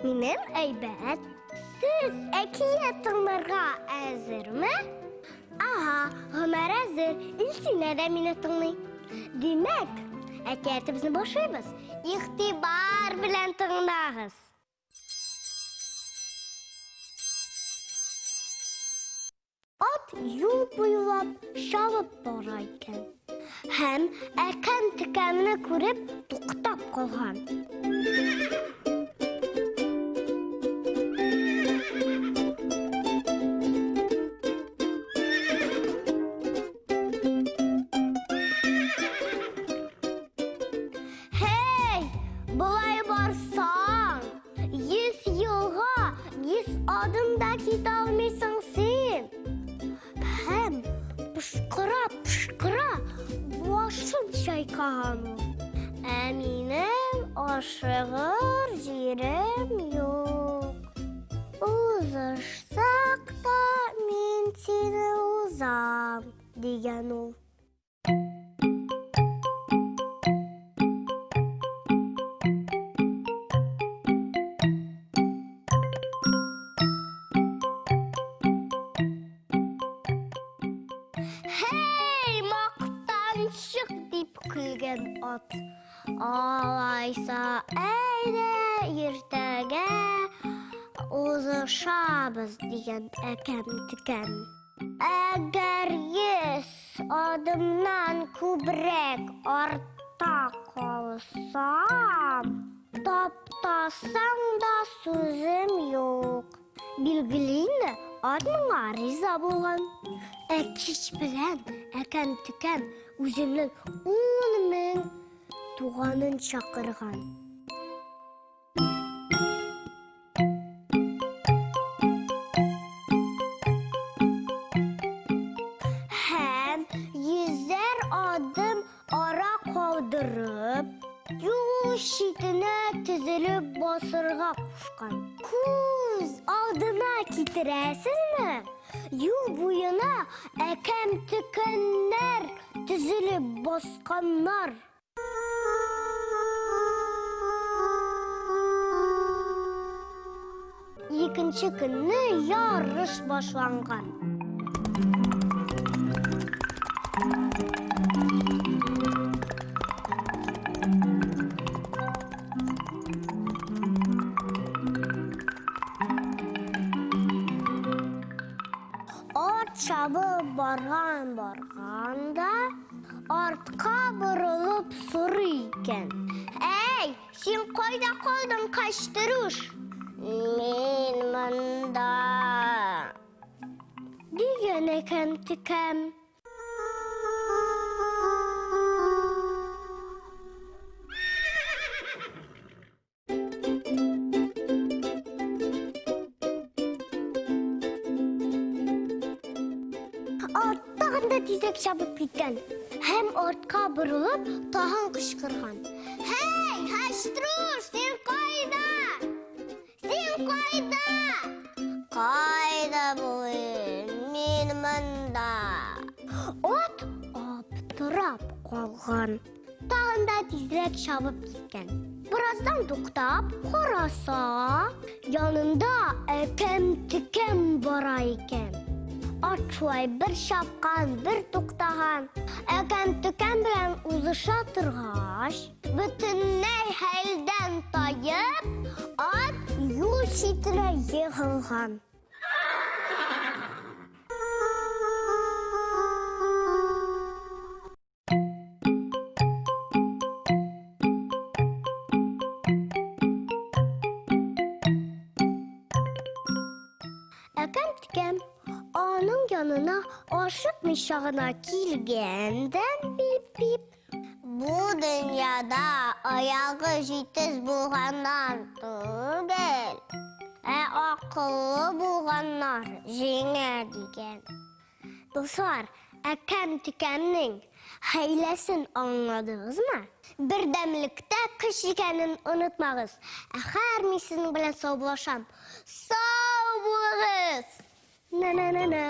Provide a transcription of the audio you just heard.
Минем әйбәт. Сез әкият тыңларга әзерме? Ага, Гомәр әзер. Илсинә дә мине тыңлый. Димәк, әкиятыбызны башлыйбыз. Игътибар белән тыңлагыз. Ат юл буйлап шабып бара икән. Һәм әкәм-текәмне күреп туктап калган. Hey, булай барсаң, 100 елга 100 адымда китә алмыйсың син. Һәм пышкыра башын чайкаган ул. Ә минем ашыгыр җирем юк. Узышсак та мин сине узам, дигән ул. Hey, мактанчык дип көлгән ат. Алайса, әйдә иртәгә узышабыз дигән әкәм-текәм. Әгәр 100 адымнан күбрәк артта калсам, таптасаң да сүзем юк. Билгеле, ат моңа риза булган. Әкич белән әкәм-текәм үзенең 10,000 туганын чакырган. Һәм 100 адым ара калдырып, юл читенә тезелеп басырга кушкан. Күз алдына китерәсезме? Юл буена әкәм-текәмнәр тезелеп басканнар. Икенче көнне ярыш башланган. Ат чабып барганда, артка борылып сорый икән. Әй, син кайда калдың, качтыруш? Мин монда. Дигән әкәм-текәм. Ат тагын да тизәк чабып киткән. Һәм артка борылып, тагын кычкырган. Hey, Хәштруш, син кайда? Син кайда? Кайда булыйм? Мин монда. Ат аптырап калган. Тагын да тизрәк чабып киткән. Бираздан туктап караса, янында әкәм-текәм бара икән. Ат шулай бер чапкан, бер туктаган. Әкәм-текәм белән узыша торгач, бөтенләй хәлдән таеп, ат юл читенә егылган. Әкәм-текәм аның янына ашыкмыйча гына килгәндән бип-бип. Бу дөньяда аягы җитез булганнар түгел, ә акыллы булганнар җиңә дигән. Дуслар, әкәм-текәмнең хәйләсен аңладыгызмы? Бердәмлектә көч икәнен онытмагыз. Әгәр мин сезнең белән саубулашам, сау булыгыз! На-на-на-на.